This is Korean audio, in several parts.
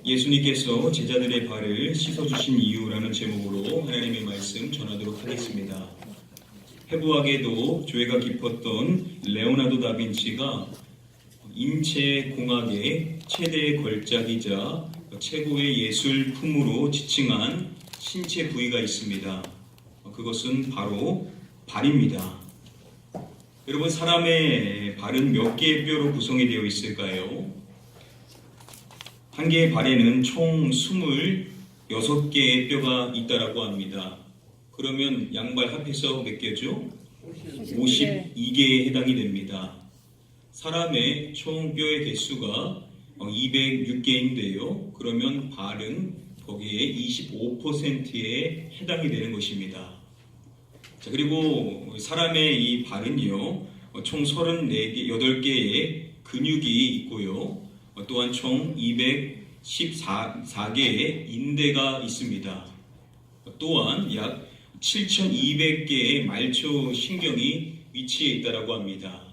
예수님께서 제자들의 발을 씻어주신 이유라는 제목으로 하나님의 말씀 전하도록 하겠습니다. 해부학에도 조예가 깊었던 레오나르도 다빈치가 인체공학의 최대의 걸작이자 최고의 예술품으로 지칭한 신체 부위가 있습니다. 그것은 바로 발입니다. 여러분, 사람의 발은 몇 개의 뼈로 구성이 되어 있을까요? 한 개의 발에는 총 26개의 뼈가 있다라고 합니다. 그러면 양발 합해서 몇 개죠? 52개에 해당이 됩니다. 사람의 총 뼈의 개수가 206개인데요. 그러면 발은 거기에 25%에 해당이 되는 것입니다. 자, 그리고 사람의 이 발은요, 총 8개의 근육이 있고요. 또한 총 214개의 인대가 있습니다. 또한 약 7,200개의 말초 신경이 위치해 있다고 합니다.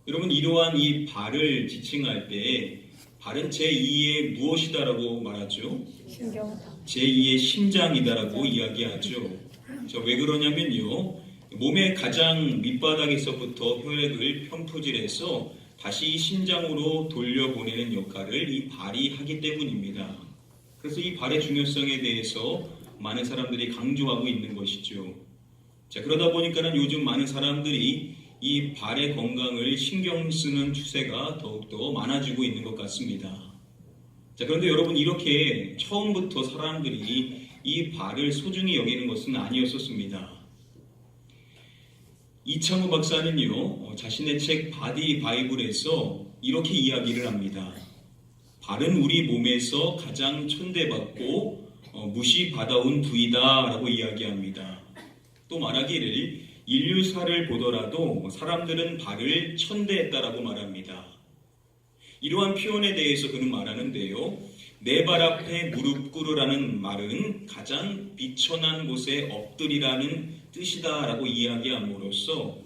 여러분, 이러한 이 발을 지칭할 때 발은 제2의 무엇이다라고 말하죠? 신경. 제2의 심장이다라고 이야기하죠. 자, 왜 그러냐면요, 몸의 가장 밑바닥에서부터 혈액을 편푸질해서 다시 심장으로 돌려보내는 역할을 이 발이 하기 때문입니다. 그래서 이 발의 중요성에 대해서 많은 사람들이 강조하고 있는 것이죠. 자, 그러다 보니까는 요즘 많은 사람들이 이 발의 건강을 신경 쓰는 추세가 더욱더 많아지고 있는 것 같습니다. 자, 그런데 여러분, 이렇게 처음부터 사람들이 이 발을 소중히 여기는 것은 아니었었습니다. 이창호 박사는요, 자신의 책 바디 바이블에서 이렇게 이야기를 합니다. 발은 우리 몸에서 가장 천대받고 무시받아온 부위다라고 이야기합니다. 또 말하기를 인류사를 보더라도 사람들은 발을 천대했다라고 말합니다. 이러한 표현에 대해서 그는 말하는데요, 내 발 앞에 무릎 꿇으라는 말은 가장 비천한 곳에 엎드리라는 뜻이다라고 이야기함으로써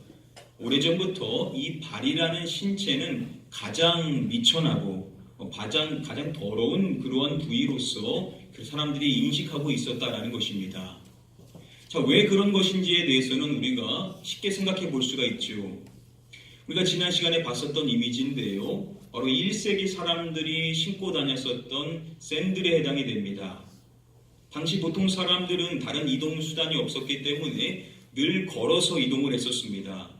오래전부터 이 발이라는 신체는 가장 미천하고 가장 더러운 그러한 부위로서 그 사람들이 인식하고 있었다라는 것입니다. 자, 왜 그런 것인지에 대해서는 우리가 쉽게 생각해 볼 수가 있죠. 우리가 지난 시간에 봤었던 이미지인데요, 바로 1세기 사람들이 신고 다녔었던 샌들에 해당이 됩니다. 당시 보통 사람들은 다른 이동 수단이 없었기 때문에 늘 걸어서 이동을 했었습니다.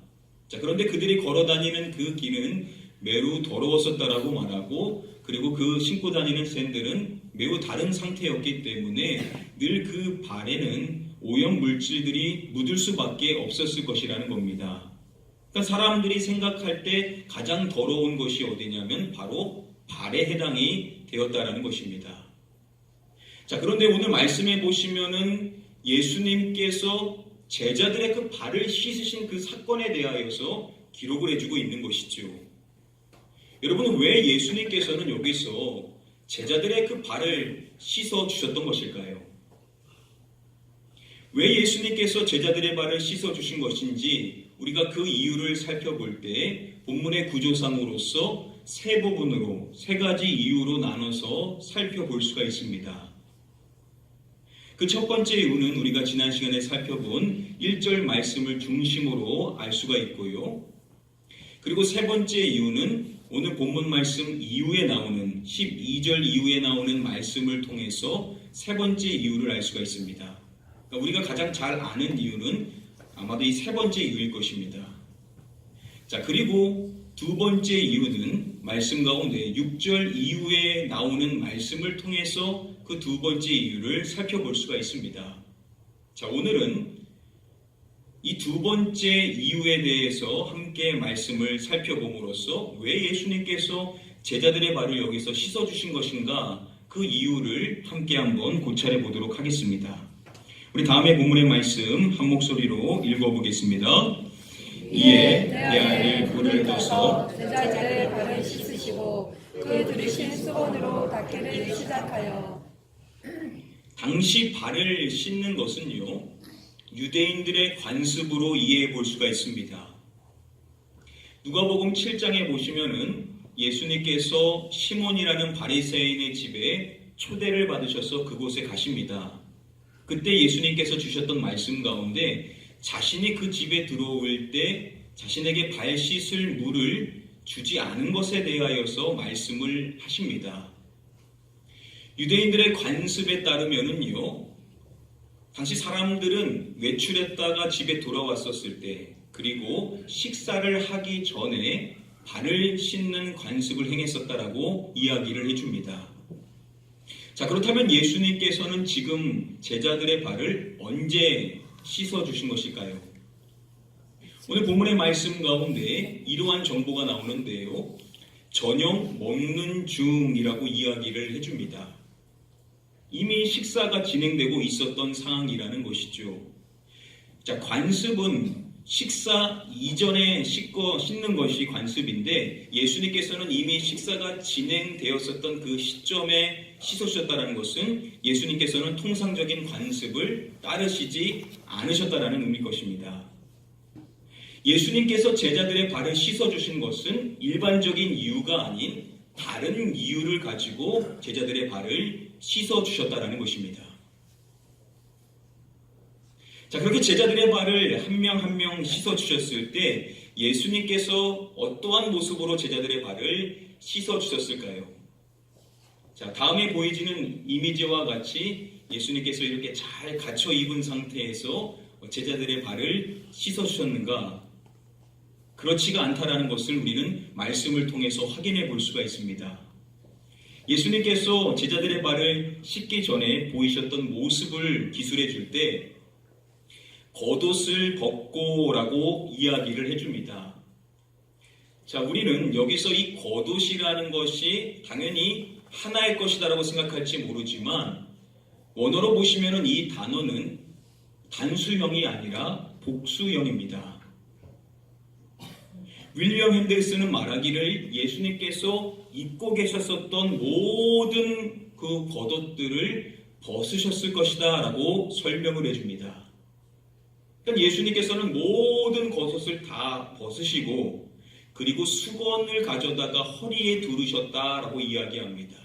자, 그런데 그들이 걸어 다니는 그 길은 매우 더러웠었다라고 말하고, 그리고 그 신고 다니는 샌들은 매우 다른 상태였기 때문에 늘 그 발에는 오염 물질들이 묻을 수밖에 없었을 것이라는 겁니다. 그러니까 사람들이 생각할 때 가장 더러운 것이 어디냐면 바로 발에 해당이 되었다라는 것입니다. 자, 그런데 오늘 말씀해 보시면은 예수님께서 제자들의 그 발을 씻으신 그 사건에 대하여서 기록을 해주고 있는 것이죠. 여러분, 왜 예수님께서는 여기서 제자들의 그 발을 씻어 주셨던 것일까요? 왜 예수님께서 제자들의 발을 씻어 주신 것인지 우리가 그 이유를 살펴볼 때 본문의 구조상으로서 세 부분으로, 세 가지 이유로 나눠서 살펴볼 수가 있습니다. 그 첫 번째 이유는 우리가 지난 시간에 살펴본 1절 말씀을 중심으로 알 수가 있고요. 그리고 세 번째 이유는 오늘 본문 말씀 이후에 나오는 12절 이후에 나오는 말씀을 통해서 세 번째 이유를 알 수가 있습니다. 그러니까 우리가 가장 잘 아는 이유는 아마도 이 세 번째 이유일 것입니다. 자, 그리고 두 번째 이유는 말씀 가운데 6절 이후에 나오는 말씀을 통해서 그 두 번째 이유를 살펴볼 수가 있습니다. 자, 오늘은 이 두 번째 이유에 대해서 함께 말씀을 살펴봄으로써 왜 예수님께서 제자들의 발을 여기서 씻어주신 것인가, 그 이유를 함께 한번 고찰해 보도록 하겠습니다. 우리 다음에 본문의 말씀 한 목소리로 읽어보겠습니다. 이에 내 아이를 불을 떠서 제자들의 발을 씻으시고 그 들으신 수건으로 닦기를 시작하여. 당시 발을 씻는 것은요, 유대인들의 관습으로 이해해 볼 수가 있습니다. 누가복음 7장에 보시면은 예수님께서 시몬이라는 바리새인의 집에 초대를 받으셔서 그곳에 가십니다. 그때 예수님께서 주셨던 말씀 가운데 자신이 그 집에 들어올 때 자신에게 발 씻을 물을 주지 않은 것에 대하여서 말씀을 하십니다. 유대인들의 관습에 따르면은요, 당시 사람들은 외출했다가 집에 돌아왔었을 때, 그리고 식사를 하기 전에 발을 씻는 관습을 행했었다라고 이야기를 해줍니다. 자, 그렇다면 예수님께서는 지금 제자들의 발을 언제 씻어주신 것일까요? 오늘 본문의 말씀 가운데 이러한 정보가 나오는데요, 저녁 먹는 중이라고 이야기를 해줍니다. 이미 식사가 진행되고 있었던 상황이라는 것이죠. 자, 관습은 식사 이전에 씻는 것이 관습인데 예수님께서는 이미 식사가 진행되었었던 그 시점에 씻어주셨다는 것은 예수님께서는 통상적인 관습을 따르시지 않으셨다는 의미일 것입니다. 예수님께서 제자들의 발을 씻어주신 것은 일반적인 이유가 아닌 다른 이유를 가지고 제자들의 발을 씻어주셨다는 것입니다. 자, 그렇게 제자들의 발을 한 명 한 명 씻어주셨을 때 예수님께서 어떠한 모습으로 제자들의 발을 씻어주셨을까요? 자, 다음에 보여지는 이미지와 같이 예수님께서 이렇게 잘 갖춰 입은 상태에서 제자들의 발을 씻어주셨는가? 그렇지가 않다라는 것을 우리는 말씀을 통해서 확인해 볼 수가 있습니다. 예수님께서 제자들의 발을 씻기 전에 보이셨던 모습을 기술해 줄 때 겉옷을 벗고라고 이야기를 해줍니다. 자, 우리는 여기서 이 겉옷이라는 것이 당연히 하나의 것이다라고 생각할지 모르지만 원어로 보시면은 이 단어는 단수형이 아니라 복수형입니다. 윌리엄 핸델슨은 말하기를 예수님께서 입고 계셨었던 모든 그 겉옷들을 벗으셨을 것이다 라고 설명을 해줍니다. 그러니까 예수님께서는 모든 겉옷을 다 벗으시고 그리고 수건을 가져다가 허리에 두르셨다라고 이야기합니다.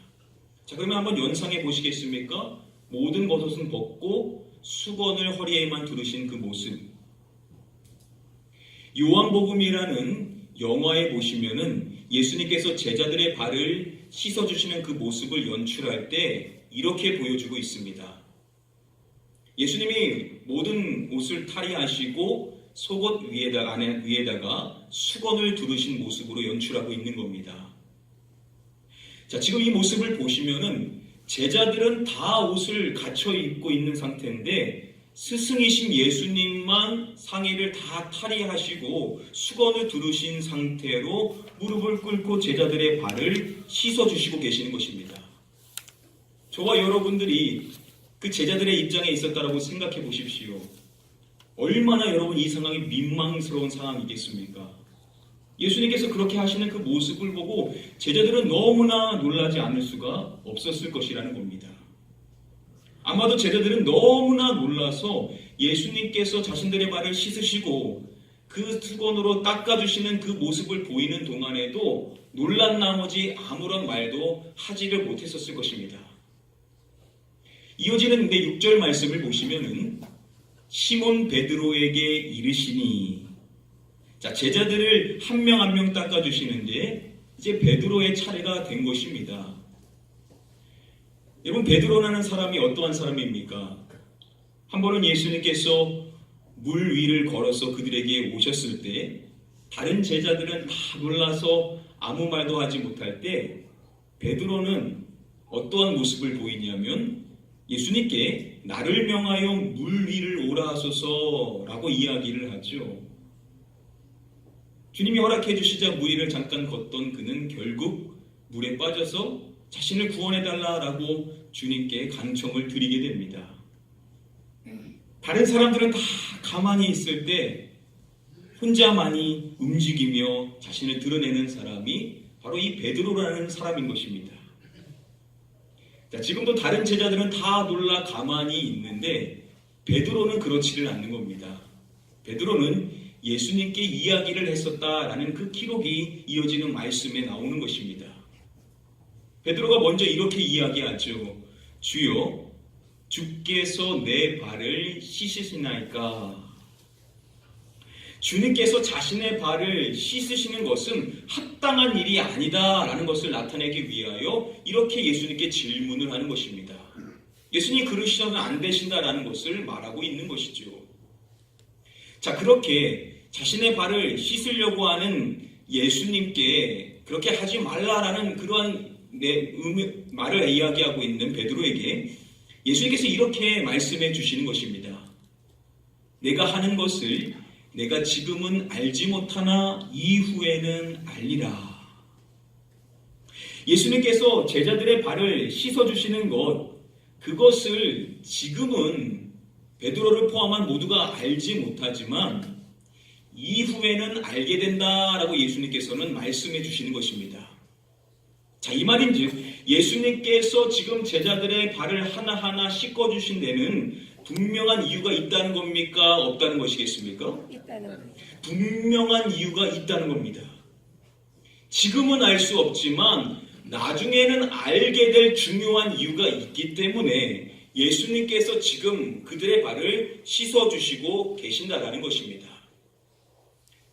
자, 그러면 한번 연상해 보시겠습니까? 모든 겉옷은 벗고 수건을 허리에만 두르신 그 모습. 요한복음이라는 영화에 보시면은 예수님께서 제자들의 발을 씻어주시는 그 모습을 연출할 때 이렇게 보여주고 있습니다. 예수님이 모든 옷을 탈의하시고 속옷 위에다가 수건을 두르신 모습으로 연출하고 있는 겁니다. 자, 지금 이 모습을 보시면은 제자들은 다 옷을 갖춰 입고 있는 상태인데 스승이신 예수님만 상의를 다 탈의하시고 수건을 두르신 상태로 무릎을 꿇고 제자들의 발을 씻어주시고 계시는 것입니다. 저와 여러분들이 그 제자들의 입장에 있었다라고 생각해 보십시오. 얼마나 여러분 이 상황이 민망스러운 상황이겠습니까? 예수님께서 그렇게 하시는 그 모습을 보고 제자들은 너무나 놀라지 않을 수가 없었을 것이라는 겁니다. 아마도 제자들은 너무나 놀라서 예수님께서 자신들의 발을 씻으시고 그 수건으로 닦아주시는 그 모습을 보이는 동안에도 놀란 나머지 아무런 말도 하지를 못했었을 것입니다. 이어지는 6절 말씀을 보시면은 시몬 베드로에게 이르시니, 자, 제자들을 한 명 한 명 닦아주시는데 이제 베드로의 차례가 된 것입니다. 여러분, 베드로라는 사람이 어떠한 사람입니까? 한 번은 예수님께서 물 위를 걸어서 그들에게 오셨을 때 다른 제자들은 다 놀라서 아무 말도 하지 못할 때 베드로는 어떠한 모습을 보이냐면 예수님께 나를 명하여 물 위를 오라 하소서라고 이야기를 하죠. 주님이 허락해 주시자 물 위를 잠깐 걷던 그는 결국 물에 빠져서 자신을 구원해달라라고 주님께 간청을 드리게 됩니다. 다른 사람들은 다 가만히 있을 때 혼자만이 움직이며 자신을 드러내는 사람이 바로 이 베드로라는 사람인 것입니다. 자, 지금도 다른 제자들은 다 놀라 가만히 있는데 베드로는 그렇지를 않는 겁니다. 베드로는 예수님께 이야기를 했었다라는 그 기록이 이어지는 말씀에 나오는 것입니다. 베드로가 먼저 이렇게 이야기하죠. 주여, 주께서 내 발을 씻으시나이까. 주님께서 자신의 발을 씻으시는 것은 합당한 일이 아니다라는 것을 나타내기 위하여 이렇게 예수님께 질문을 하는 것입니다. 예수님 그러시면 안 되신다라는 것을 말하고 있는 것이죠. 자, 그렇게 자신의 발을 씻으려고 하는 예수님께 그렇게 하지 말라라는 그러한 말을 이야기하고 있는 베드로에게 예수님께서 이렇게 말씀해 주시는 것입니다. 내가 하는 것을 내가 지금은 알지 못하나 이후에는 알리라. 예수님께서 제자들의 발을 씻어주시는 것, 그것을 지금은 베드로를 포함한 모두가 알지 못하지만 이후에는 알게 된다라고 예수님께서는 말씀해 주시는 것입니다. 자, 이 말인즉 예수님께서 지금 제자들의 발을 하나하나 씻어주신 데는 분명한 이유가 있다는 겁니까? 없다는 것이겠습니까? 있다는 분명한 이유가 있다는 겁니다. 지금은 알 수 없지만 나중에는 알게 될 중요한 이유가 있기 때문에 예수님께서 지금 그들의 발을 씻어주시고 계신다라는 것입니다.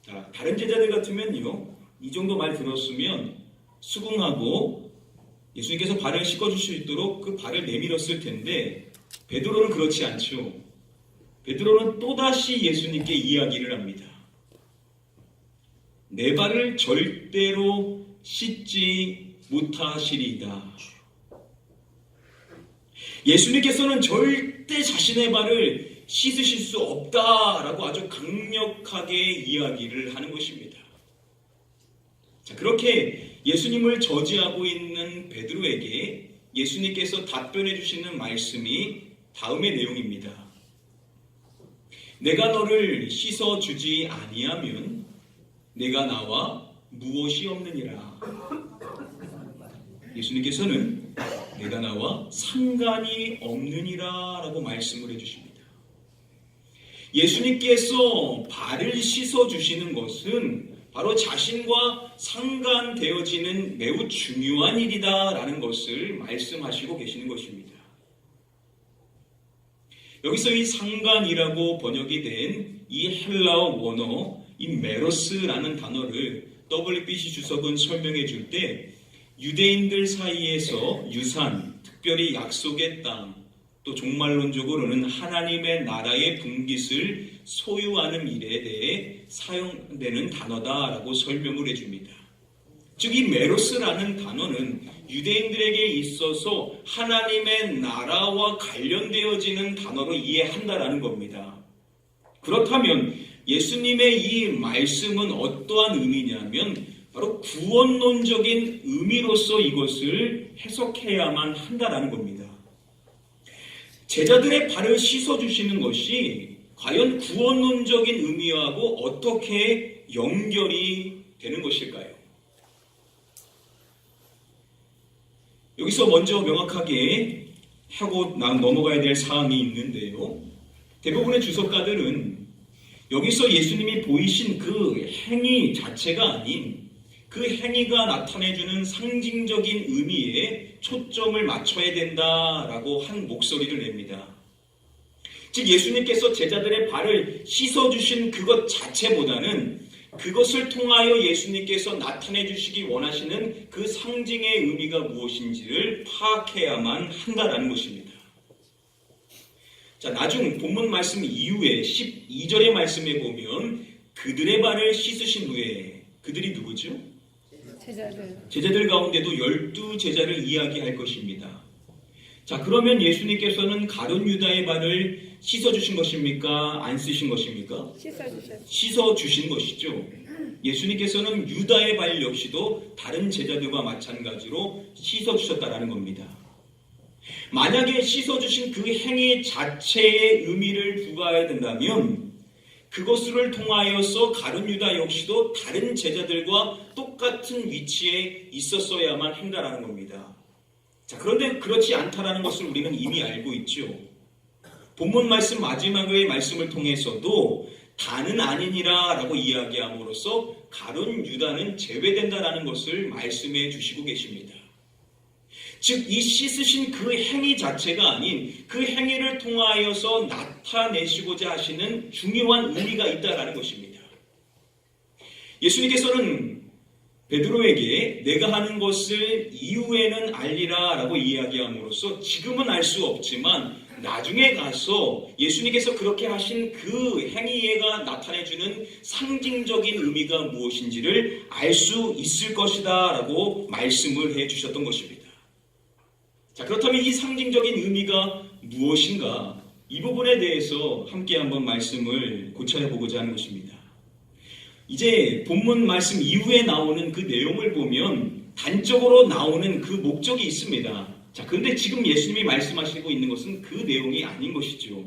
자, 다른 제자들 같으면요, 이 정도 말 들었으면 수긍하고 예수님께서 발을 씻어줄 수 있도록 그 발을 내밀었을 텐데 베드로는 그렇지 않죠. 베드로는 또다시 예수님께 이야기를 합니다. 내 발을 절대로 씻지 못하시리이다. 예수님께서는 절대 자신의 발을 씻으실 수 없다라고 아주 강력하게 이야기를 하는 것입니다. 자, 그렇게 예수님을 저지하고 있는 베드로에게 예수님께서 답변해 주시는 말씀이 다음의 내용입니다. 내가 너를 씻어주지 아니하면 내가 나와 무엇이 없느니라. 예수님께서는 내가 나와 상관이 없느니라 라고 말씀을 해주십니다. 예수님께서 발을 씻어주시는 것은 바로 자신과 상관되어지는 매우 중요한 일이다라는 것을 말씀하시고 계시는 것입니다. 여기서 이 상관이라고 번역이 된 이 헬라어 원어, 이 메로스라는 단어를 WBC 주석은 설명해 줄 때 유대인들 사이에서 유산, 특별히 약속의 땅, 또 종말론적으로는 하나님의 나라의 분깃을 소유하는 일에 대해 사용되는 단어다라고 설명을 해줍니다. 즉, 이 메로스라는 단어는 유대인들에게 있어서 하나님의 나라와 관련되어지는 단어로 이해한다라는 겁니다. 그렇다면 예수님의 이 말씀은 어떠한 의미냐면 바로 구원론적인 의미로서 이것을 해석해야만 한다라는 겁니다. 제자들의 발을 씻어주시는 것이 과연 구원론적인 의미하고 어떻게 연결이 되는 것일까요? 여기서 먼저 명확하게 하고 넘어가야 될 사항이 있는데요. 대부분의 주석가들은 여기서 예수님이 보이신 그 행위 자체가 아닌 그 행위가 나타내주는 상징적인 의미에 초점을 맞춰야 된다라고 한 목소리를 냅니다. 즉, 예수님께서 제자들의 발을 씻어주신 그것 자체보다는 그것을 통하여 예수님께서 나타내 주시기 원하시는 그 상징의 의미가 무엇인지를 파악해야만 한다라는 것입니다. 자, 나중 본문 말씀 이후에 12절의 말씀에 보면 그들의 발을 씻으신 후에 그들이 누구죠? 제자들 가운데도 12제자를 이야기할 것입니다. 자, 그러면 예수님께서는 가룟 유다의 발을 씻어주신 것입니까? 안 쓰신 것입니까? 씻어주신 것이죠. 예수님께서는 유다의 발 역시도 다른 제자들과 마찬가지로 씻어주셨다라는 겁니다. 만약에 씻어주신 그 행위 자체의 의미를 부과해야 된다면 그것을 통하여서 가룟 유다 역시도 다른 제자들과 똑같은 위치에 있었어야만 한다라는 겁니다. 자, 그런데 그렇지 않다라는 것을 우리는 이미 알고 있죠. 본문 말씀 마지막의 말씀을 통해서도 다는 아니니라 라고 이야기함으로써 가룟 유다는 제외된다라는 것을 말씀해 주시고 계십니다. 즉 이 씻으신 그 행위 자체가 아닌 그 행위를 통하여서 나타내시고자 하시는 중요한 의미가 있다라는 것입니다. 예수님께서는 베드로에게 내가 하는 것을 이후에는 알리라 라고 이야기함으로써 지금은 알 수 없지만 나중에 가서 예수님께서 그렇게 하신 그 행위가 나타내주는 상징적인 의미가 무엇인지를 알 수 있을 것이다 라고 말씀을 해주셨던 것입니다. 자, 그렇다면 이 상징적인 의미가 무엇인가? 이 부분에 대해서 함께 한번 말씀을 고찰해 보고자 하는 것입니다. 이제 본문 말씀 이후에 나오는 그 내용을 보면 단적으로 나오는 그 목적이 있습니다. 자, 그런데 지금 예수님이 말씀하시고 있는 것은 그 내용이 아닌 것이죠.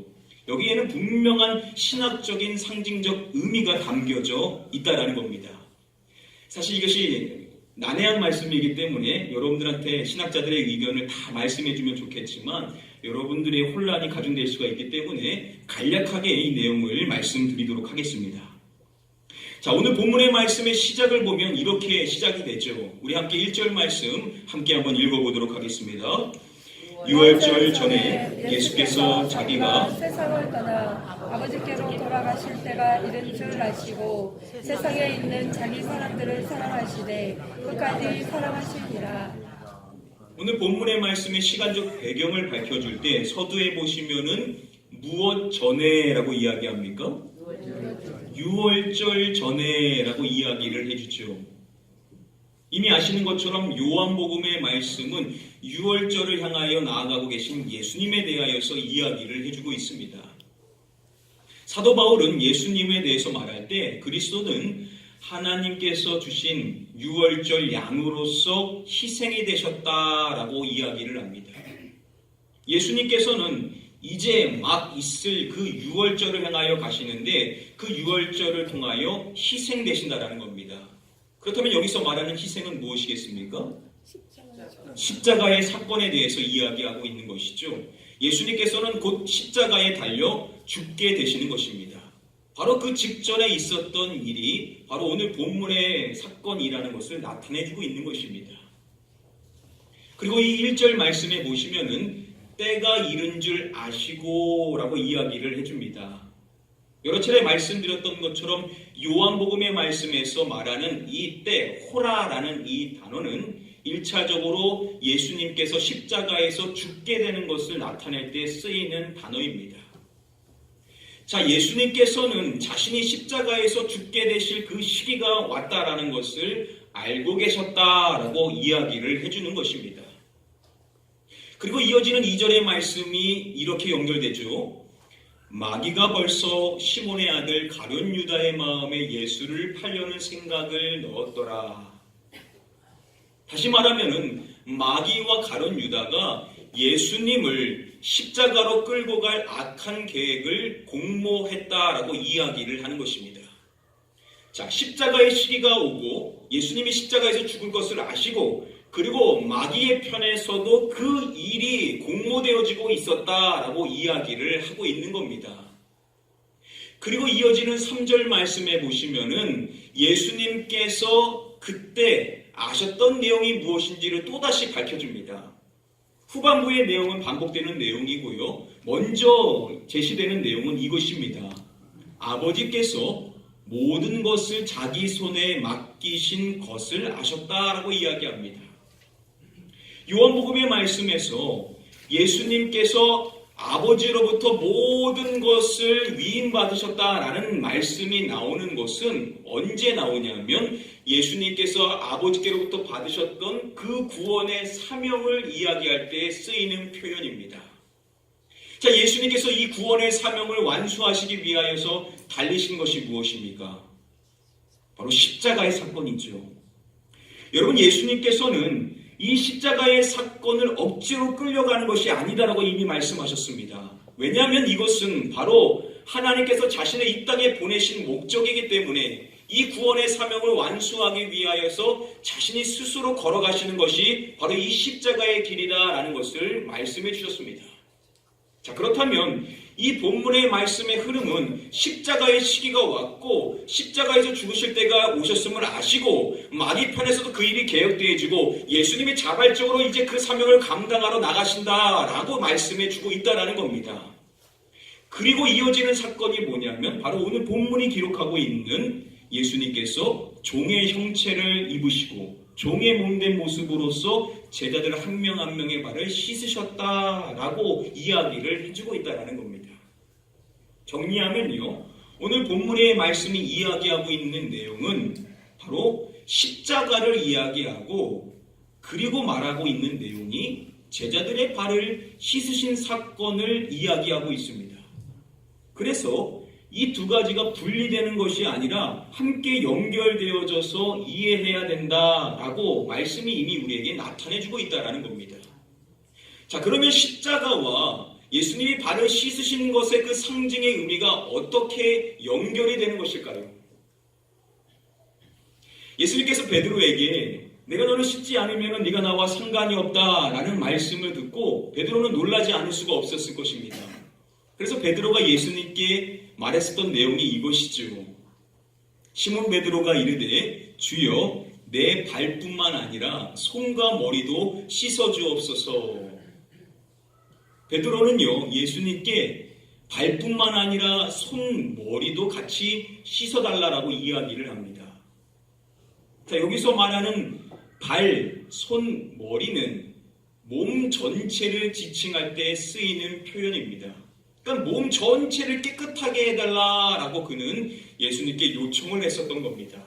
여기에는 분명한 신학적인 상징적 의미가 담겨져 있다라는 겁니다. 사실 이것이 난해한 말씀이기 때문에 여러분들한테 신학자들의 의견을 다 말씀해주면 좋겠지만 여러분들의 혼란이 가중될 수가 있기 때문에 간략하게 이 내용을 말씀드리도록 하겠습니다. 자, 오늘 본문의 말씀의 시작을 보면 이렇게 시작이 되죠. 우리 함께 1절 말씀 함께 한번 읽어보도록 하겠습니다. 6월절 전에 예수께서 자기가 세상을 떠나 아버지께로 돌아가실 때가 이른 줄 아시고 세상에 있는 자기 사람들을 사랑하시되 끝까지 사랑하시니라. 오늘 본문의 말씀의 시간적 배경을 밝혀줄 때 서두에 보시면은 무엇 전에라고 이야기합니까? 6월절 전에라고 이야기를 해주죠. 이미 아시는 것처럼 요한복음의 말씀은 6월절을 향하여 나아가고 계신 예수님에 대하여서 이야기를 해주고 있습니다. 사도 바울은 예수님에 대해서 말할 때 그리스도는 하나님께서 주신 6월절 양으로서 희생이 되셨다라고 이야기를 합니다. 예수님께서는 이제 막 있을 그 6월절을 향하여 가시는데 그 6월절을 통하여 희생되신다라는 겁니다. 그렇다면 여기서 말하는 희생은 무엇이겠습니까? 십자가의 사건에 대해서 이야기하고 있는 것이죠. 예수님께서는 곧 십자가에 달려 죽게 되시는 것입니다. 바로 그 직전에 있었던 일이 바로 오늘 본문의 사건이라는 것을 나타내주고 있는 것입니다. 그리고 이 1절 말씀에 보시면은 때가 이른 줄 아시고 라고 이야기를 해줍니다. 여러 차례 말씀드렸던 것처럼 요한복음의 말씀에서 말하는 이 때, 호라라는 이 단어는 1차적으로 예수님께서 십자가에서 죽게 되는 것을 나타낼 때 쓰이는 단어입니다. 자, 예수님께서는 자신이 십자가에서 죽게 되실 그 시기가 왔다라는 것을 알고 계셨다라고 이야기를 해주는 것입니다. 그리고 이어지는 2절의 말씀이 이렇게 연결되죠. 마귀가 벌써 시몬의 아들 가룟 유다의 마음에 예수를 팔려는 생각을 넣었더라. 다시 말하면은 마귀와 가룟 유다가 예수님을 십자가로 끌고 갈 악한 계획을 공모했다라고 이야기를 하는 것입니다. 자, 십자가의 시기가 오고 예수님이 십자가에서 죽을 것을 아시고 그리고 마귀의 편에서도 그 일이 공모되어지고 있었다라고 이야기를 하고 있는 겁니다. 그리고 이어지는 3절 말씀에 보시면은 예수님께서 그때 아셨던 내용이 무엇인지를 또다시 밝혀줍니다. 후반부의 내용은 반복되는 내용이고요. 먼저 제시되는 내용은 이것입니다. 아버지께서 모든 것을 자기 손에 맡기신 것을 아셨다라고 이야기합니다. 요한복음의 말씀에서 예수님께서 아버지로부터 모든 것을 위임받으셨다라는 말씀이 나오는 것은 언제 나오냐면 예수님께서 아버지께로부터 받으셨던 그 구원의 사명을 이야기할 때 쓰이는 표현입니다. 자, 예수님께서 이 구원의 사명을 완수하시기 위하여서 달리신 것이 무엇입니까? 바로 십자가의 사건이죠. 여러분, 예수님께서는 이 십자가의 사건을 억지로 끌려가는 것이 아니다라고 이미 말씀하셨습니다. 왜냐하면 이것은 바로 하나님께서 자신의 이 땅에 보내신 목적이기 때문에 이 구원의 사명을 완수하기 위하여서 자신이 스스로 걸어가시는 것이 바로 이 십자가의 길이다라는 것을 말씀해 주셨습니다. 자, 그렇다면 이 본문의 말씀의 흐름은 십자가의 시기가 왔고 십자가에서 죽으실 때가 오셨음을 아시고 마귀편에서도 그 일이 계획되어지고 예수님이 자발적으로 이제 그 사명을 감당하러 나가신다라고 말씀해 주고 있다라는 겁니다. 그리고 이어지는 사건이 뭐냐면 바로 오늘 본문이 기록하고 있는 예수님께서 종의 형체를 입으시고 종의 몸된 모습으로서 제자들 한 명 한 명의 발을 씻으셨다라고 이야기를 해주고 있다는 겁니다. 정리하면요, 오늘 본문의 말씀이 이야기하고 있는 내용은 바로 십자가를 이야기하고 그리고 말하고 있는 내용이 제자들의 발을 씻으신 사건을 이야기하고 있습니다. 그래서 이 두 가지가 분리되는 것이 아니라 함께 연결되어져서 이해해야 된다라고 말씀이 이미 우리에게 나타내주고 있다는 겁니다. 자, 그러면 십자가와 예수님이 발을 씻으신 것의 그 상징의 의미가 어떻게 연결이 되는 것일까요? 예수님께서 베드로에게 내가 너를 씻지 않으면 네가 나와 상관이 없다라는 말씀을 듣고 베드로는 놀라지 않을 수가 없었을 것입니다. 그래서 베드로가 예수님께 말했었던 내용이 이것이죠. 시몬 베드로가 이르되 주여 내 발뿐만 아니라 손과 머리도 씻어주옵소서. 베드로는요, 예수님께 발뿐만 아니라 손, 머리도 같이 씻어달라고 이야기를 합니다. 자, 여기서 말하는 발, 손, 머리는 몸 전체를 지칭할 때 쓰이는 표현입니다. 그러니까 몸 전체를 깨끗하게 해달라라고 그는 예수님께 요청을 했었던 겁니다.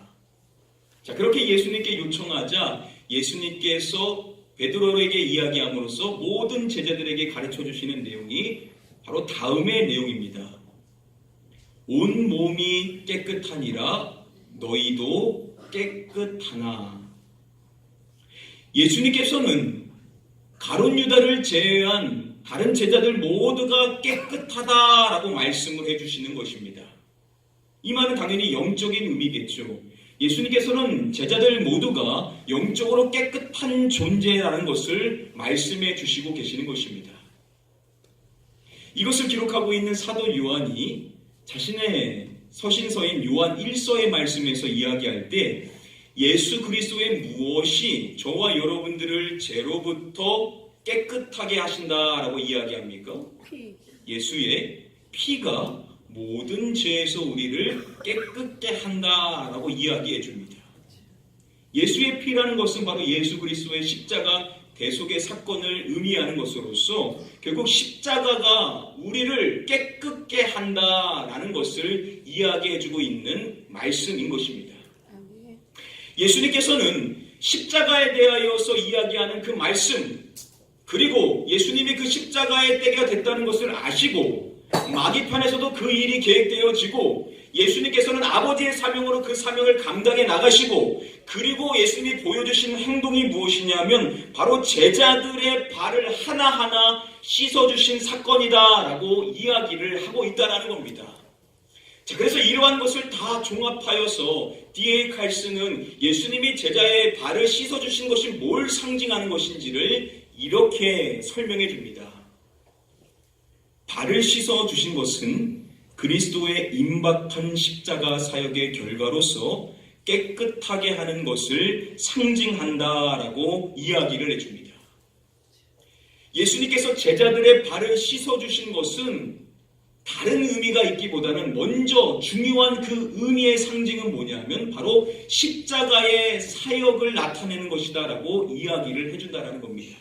자, 그렇게 예수님께 요청하자 예수님께서 베드로에게 이야기함으로써 모든 제자들에게 가르쳐 주시는 내용이 바로 다음의 내용입니다. 온 몸이 깨끗하니라 너희도 깨끗하나. 예수님께서는 가룟 유다를 제외한 다른 제자들 모두가 깨끗하다라고 말씀을 해주시는 것입니다. 이 말은 당연히 영적인 의미겠죠. 예수님께서는 제자들 모두가 영적으로 깨끗한 존재라는 것을 말씀해 주시고 계시는 것입니다. 이것을 기록하고 있는 사도 요한이 자신의 서신서인 요한 1서의 말씀에서 이야기할 때 예수 그리스도의 무엇이 저와 여러분들을 죄로부터 깨끗하게 하신다라고 이야기합니까? 예수의 피가 모든 죄에서 우리를 깨끗게 한다라고 이야기해 줍니다. 예수의 피라는 것은 바로 예수 그리스도의 십자가 대속의 사건을 의미하는 것으로서 결국 십자가가 우리를 깨끗게 한다라는 것을 이야기해 주고 있는 말씀인 것입니다. 예수님께서는 십자가에 대하여서 이야기하는 그 말씀, 그리고 예수님이 그 십자가의 때가 됐다는 것을 아시고 마귀편에서도 그 일이 계획되어지고 예수님께서는 아버지의 사명으로 그 사명을 감당해 나가시고 그리고 예수님이 보여주신 행동이 무엇이냐면 바로 제자들의 발을 하나하나 씻어주신 사건이다라고 이야기를 하고 있다는 겁니다. 자, 그래서 이러한 것을 다 종합하여서 D.A. 칼슨은 예수님이 제자의 발을 씻어주신 것이 뭘 상징하는 것인지를 이렇게 설명해 줍니다. 발을 씻어주신 것은 그리스도의 임박한 십자가 사역의 결과로서 깨끗하게 하는 것을 상징한다라고 이야기를 해줍니다. 예수님께서 제자들의 발을 씻어주신 것은 다른 의미가 있기보다는 먼저 중요한 그 의미의 상징은 뭐냐면 바로 십자가의 사역을 나타내는 것이다라고 이야기를 해준다는 겁니다.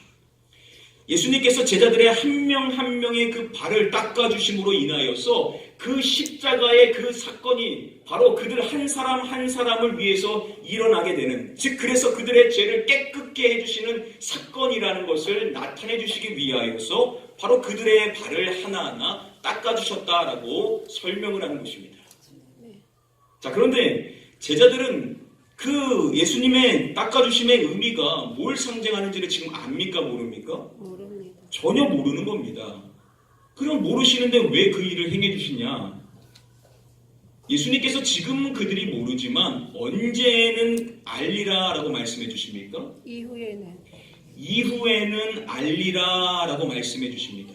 예수님께서 제자들의 한 명 한 명의 그 발을 닦아주심으로 인하여서 그 십자가의 그 사건이 바로 그들 한 사람 한 사람을 위해서 일어나게 되는, 즉 그래서 그들의 죄를 깨끗게 해주시는 사건이라는 것을 나타내 주시기 위하여서 바로 그들의 발을 하나하나 닦아주셨다라고 설명을 하는 것입니다. 자, 그런데 제자들은 그 예수님의 닦아주심의 의미가 뭘 상징하는지를 지금 압니까 모릅니까? 모릅니다. 전혀 모르는 겁니다. 그럼 모르시는데 왜 그 일을 행해 주시냐? 예수님께서 지금은 그들이 모르지만 언제는 알리라라고 말씀해 주십니까? 이후에는 이후에는 알리라라고 말씀해 주십니다.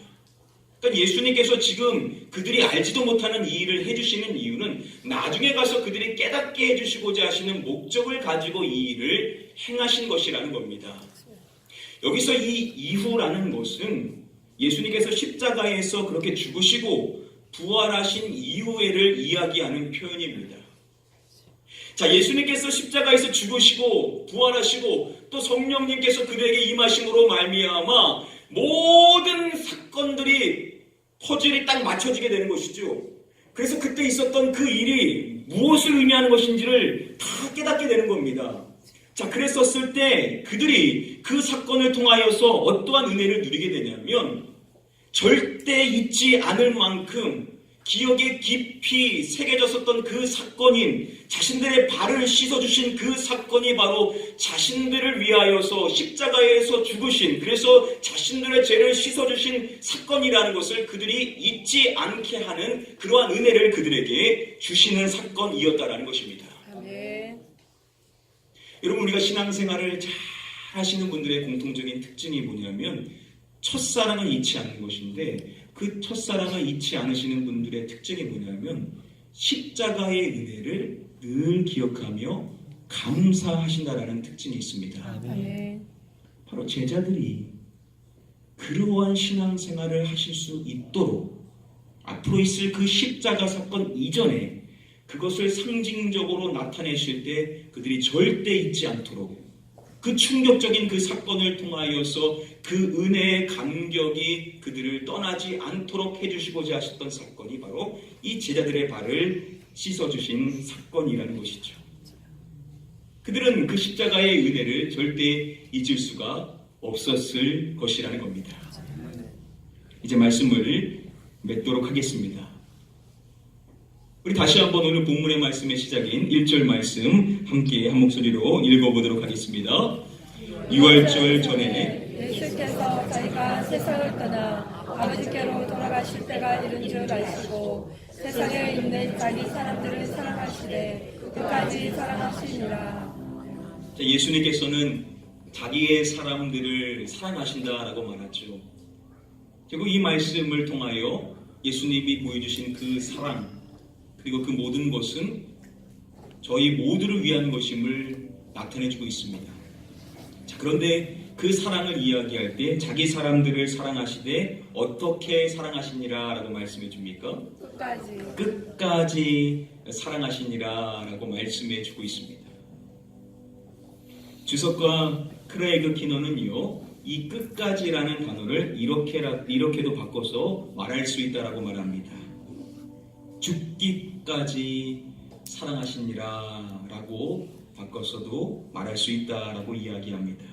그러니까 예수님께서 지금 그들이 알지도 못하는 이 일을 해주시는 이유는 나중에 가서 그들이 깨닫게 해주시고자 하시는 목적을 가지고 이 일을 행하신 것이라는 겁니다. 여기서 이 이후라는 것은 예수님께서 십자가에서 그렇게 죽으시고 부활하신 이후에를 이야기하는 표현입니다. 자, 예수님께서 십자가에서 죽으시고 부활하시고 또 성령님께서 그들에게 임하심으로 말미암아 모든 사건들이 퍼즐이 딱 맞춰지게 되는 것이죠. 그래서 그때 있었던 그 일이 무엇을 의미하는 것인지를 다 깨닫게 되는 겁니다. 자, 그랬었을 때 그들이 그 사건을 통하여서 어떠한 은혜를 누리게 되냐면 절대 잊지 않을 만큼 기억에 깊이 새겨졌었던 그 사건인 자신들의 발을 씻어주신 그 사건이 바로 자신들을 위하여서 십자가에서 죽으신, 그래서 자신들의 죄를 씻어주신 사건이라는 것을 그들이 잊지 않게 하는 그러한 은혜를 그들에게 주시는 사건이었다라는 것입니다. 아멘. 여러분, 우리가 신앙생활을 잘 하시는 분들의 공통적인 특징이 뭐냐면 첫사랑을 잊지 않는 것인데, 그 첫사랑을 잊지 않으시는 분들의 특징이 뭐냐면 십자가의 은혜를 늘 기억하며 감사하신다라는 특징이 있습니다. 아멘. 바로 제자들이 그러한 신앙생활을 하실 수 있도록 앞으로 있을 그 십자가 사건 이전에 그것을 상징적으로 나타내실 때 그들이 절대 잊지 않도록, 그 충격적인 그 사건을 통하여서 그 은혜의 감격이 그들을 떠나지 않도록 해주시고자 하셨던 사건이 바로 이 제자들의 발을 씻어주신 사건이라는 것이죠. 그들은 그 십자가의 은혜를 절대 잊을 수가 없었을 것이라는 겁니다. 이제 말씀을 맺도록 하겠습니다. 우리 다시 한번 오늘 본문의 말씀의 시작인 1절 말씀 함께 한 목소리로 읽어보도록 하겠습니다. 유월절 전에 예수께서 저희가 세상을 떠나 아버지께로 돌아가실 때가 이른 줄 아시고 세상에 있는 자기 사람들을 사랑하시되 끝까지 사랑하시니라. 예수님께서는 자기의 사람들을 사랑하신다라고 말하죠. 그리고 이 말씀을 통하여 예수님이 보여주신 그 사랑, 그리고 그 모든 것은 저희 모두를 위한 것임을 나타내주고 있습니다. 자, 그런데 그 사랑을 이야기할 때 자기 사람들을 사랑하시되 어떻게 사랑하시니라 라고 말씀해 줍니까? 끝까지 사랑하시니라 라고 말씀해 주고 있습니다. 주석과 크레이그 키너는요, 이 끝까지라는 단어를 이렇게도 바꿔서 말할 수 있다라고 말합니다. 죽기까지 사랑하시니라 라고 바꿔서도 말할 수 있다라고 이야기합니다.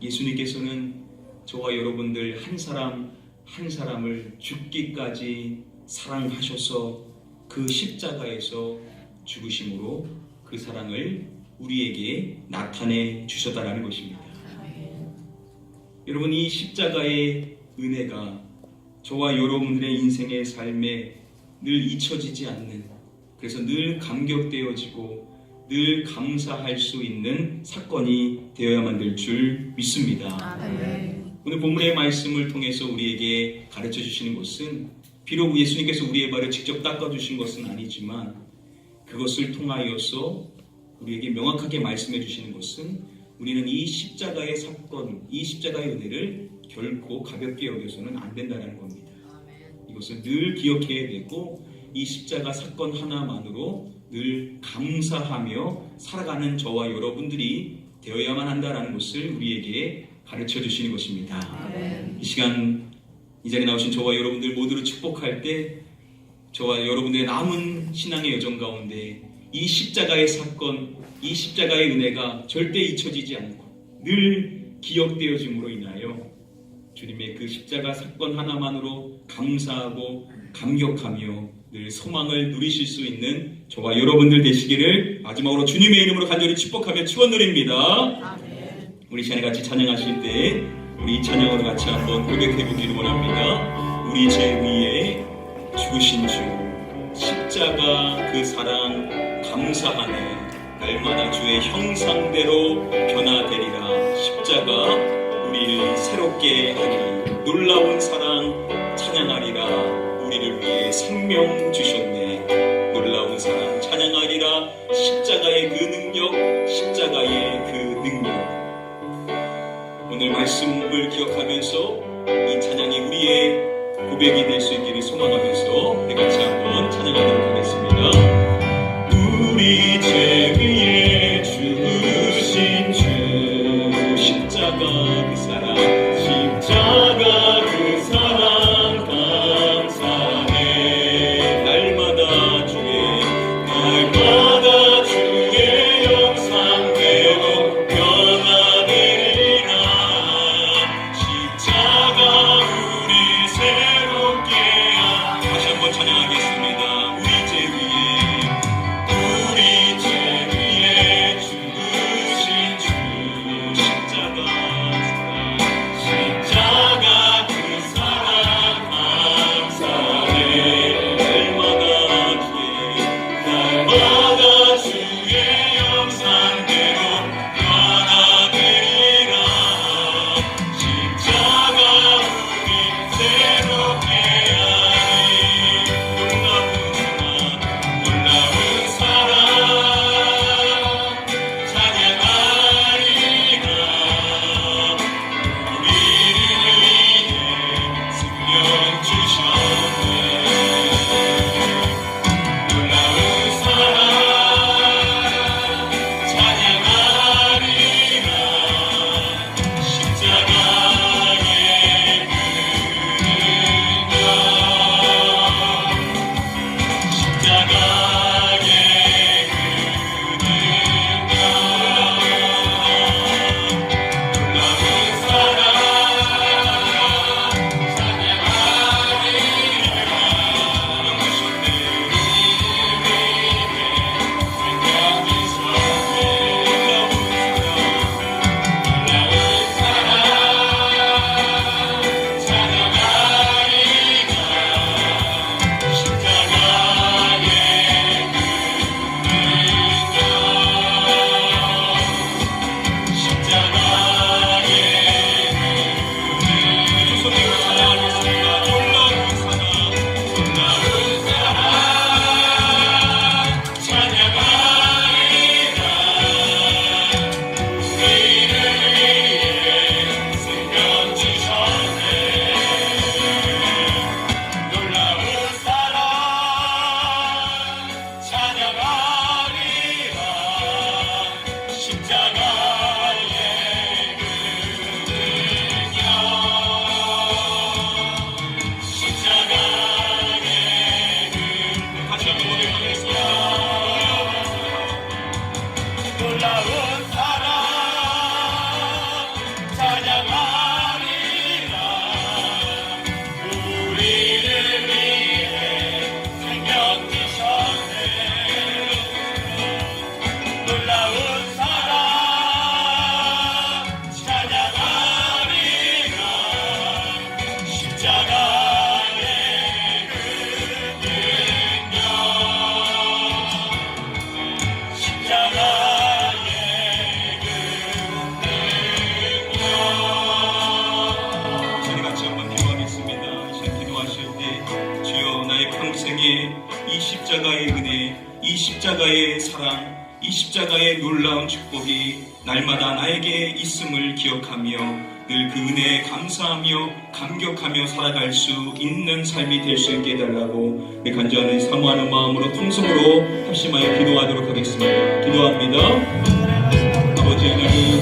예수님께서는 저와 여러분들 한 사람 한 사람을 죽기까지 사랑하셔서 그 십자가에서 죽으심으로 그 사랑을 우리에게 나타내 주셨다라는 것입니다. 여러분, 이 십자가의 은혜가 저와 여러분들의 인생의 삶에 늘 잊혀지지 않는, 그래서 늘 감격되어지고 늘 감사할 수 있는 사건이 되어야만 될 줄 믿습니다. 오늘 본문의 말씀을 통해서 우리에게 가르쳐 주시는 것은 비록 예수님께서 우리의 발을 직접 닦아주신 것은 아니지만 그것을 통하여서 우리에게 명확하게 말씀해 주시는 것은 우리는 이 십자가의 사건, 이 십자가의 은혜를 결코 가볍게 여겨서는 안 된다는 겁니다. 이것을 늘 기억해야 되고 이 십자가 사건 하나만으로 늘 감사하며 살아가는 저와 여러분들이 되어야만 한다는 것을 우리에게 가르쳐 주시는 것입니다. 이 시간 이 자리에 나오신 저와 여러분들 모두를 축복할 때 저와 여러분들의 남은 신앙의 여정 가운데 이 십자가의 사건, 이 십자가의 은혜가 절대 잊혀지지 않고 늘 기억되어짐으로 인하여 주님의 그 십자가 사건 하나만으로 감사하고 감격하며 늘 소망을 누리실 수 있는 저와 여러분들 되시기를 마지막으로 주님의 이름으로 간절히 축복하며 축원드립니다. 우리 시간에 같이 찬양하실 때 우리 이 찬양으로 같이 한번 고백해 보기를 원합니다. 우리 죄 위에 죽으신 주 십자가 그 사랑 감사하네. 날마다 주의 형상대로 변화되리라. 십자가 우리를 새롭게 하니 놀라운 사랑 찬양하리라. 우리를 위해 생명 주셨네. 놀라운 사랑 찬양하리라. 십자가의 그 능력, 십자가의 그 능력. 오늘 말씀을 기억하면서 이 찬양이 우리의 고백이 될 수 있기를 소망하면서 우리 같이 한번 찬양하도록 하겠습니다. 우리 죄 위에 죽으신 주, 십자가 그 사랑, 십자가 그 사랑 감사해. 날마다 주의 영상되어 변화되리라. 십자가 우리 새롭게 다시 한번 찬양하겠습니다. 우리 죄 위에 죽으신 주, 십자가 그 사랑 감사해. 날마다 주의 영상대로 변화되리라. 십자가 우리 새롭게 하리. 놀라운 사랑 찬양하리라. 우리를 위해 생명 주셨네. 놀라운 사랑 찬양하리라. 십자가의 그 능력, 십자가의 그 능력. 놀라운 사랑 이 십자가의 은혜, 이 십자가의 사랑, 이 십자가의 놀라운 축복이 날마다 나에게 있음을 기억하며 늘 그 은혜에 감사하며 감격하며 살아갈 수 있는 삶이 될 수 있게 해달라고 우리 간절히 사모하는 마음으로 통성으로 합심하여 기도하도록 하겠습니다. 기도합니다. 아버지 하나님,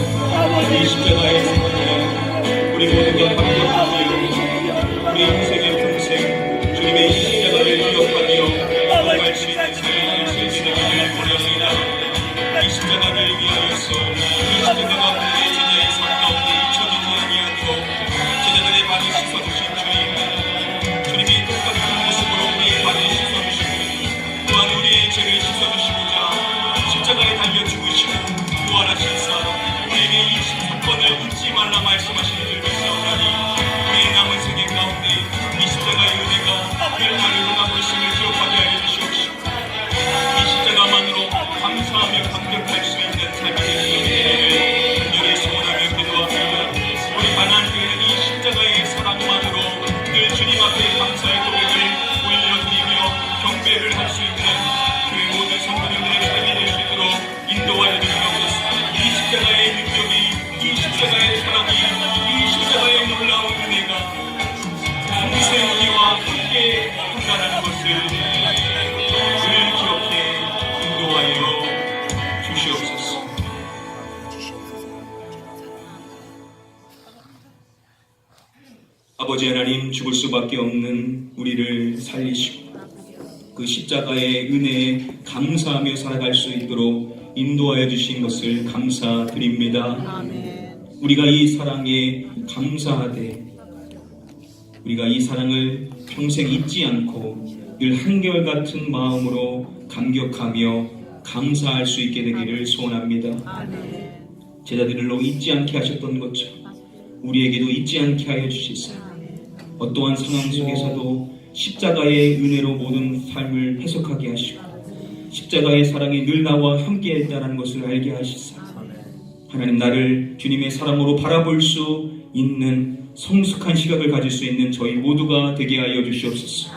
이 십자가의 사랑에 우리 모두가 감격하며 우리 인생의 평생 주님의 이 십자가를 기억하며 살아갈 수 있는 삶이 될 수 있는 은혜를 원합니다. 이 십자가를 위하여서 이 십자가가 우리의 제자의 삶 가운데 잊혀지지 아니하도록 제자들의 발을 씻어주신 주님이 똑같은 모습으로 우리의 발을 씻어주시고 또한 우리의 죄를 씻어주시고자 십자가에 달려 죽으시고 부활하신 사 우리에게 이 사건을 잊지 말라 말씀하시는 줄 믿사오나니 우리의 남은 생애 가운데 이 십자가의 은혜가 늘 나를 응하고 있음을 기억하게 하여 주시옵시고 이 십자가만으로 감사하며 감격할 수 있는 삶이 되시기를 간절히 소원하며 기도합니다. 우리 가나안 교회는 이 십자가의 사랑만으로 늘 주님 앞에 감사의 고백을 올려드리며 경배를 할 수 있는 그 모든 성도님들의 삶이 될 수 있도록 인도하여 주시옵소서. 이 십자가의 능력이, 이 십자가의 사랑이, 이 십자가의 놀라운 은혜가 평생 우리와 함께 한다는 것을 늘 기억해 인도하여 주시옵소서. 아버지 하나님, 죽을 수밖에 없는 우리를 살리시고 그 십자가의 은혜에 감사하며 살아갈 수 있도록 인도하여 주신 것을 감사드립니다. 우리가 이 사랑에 감사하되 우리가 이 사랑을 평생 잊지 않고 늘 한결같은 마음으로 감격하며 감사할 수 있게 되기를 소원합니다. 제자들로 잊지 않게 하셨던 것처럼 우리에게도 잊지 않게 하여 주시사 어떠한 상황 속에서도 십자가의 은혜로 모든 삶을 해석하게 하시고 십자가의 사랑이 늘 나와 함께 했다는 것을 알게 하시사 하나님, 나를 주님의 사랑으로 바라볼 수 있는 성숙한 시각을 가질 수 있는 저희 모두가 되게 하여 주시옵소서.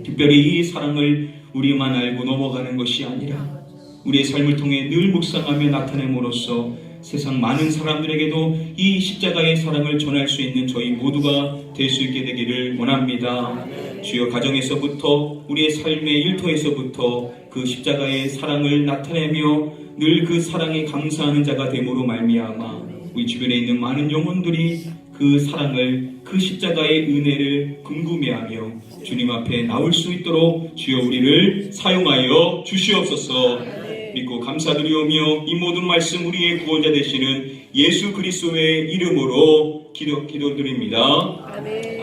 특별히 이 사랑을 우리만 알고 넘어가는 것이 아니라 우리의 삶을 통해 늘 묵상하며 나타냄으로써 세상 많은 사람들에게도 이 십자가의 사랑을 전할 수 있는 저희 모두가 될 수 있게 되기를 원합니다. 주여, 가정에서부터 우리의 삶의 일터에서부터 그 십자가의 사랑을 나타내며 늘 그 사랑에 감사하는 자가 됨으로 말미암아 우리 주변에 있는 많은 영혼들이 그 사랑을, 그 십자가의 은혜를 궁금해하며 주님 앞에 나올 수 있도록 주여 우리를 사용하여 주시옵소서. 믿고 감사드리오며 이 모든 말씀 우리의 구원자 되시는 예수 그리스도의 이름으로 기도드립니다. 아멘.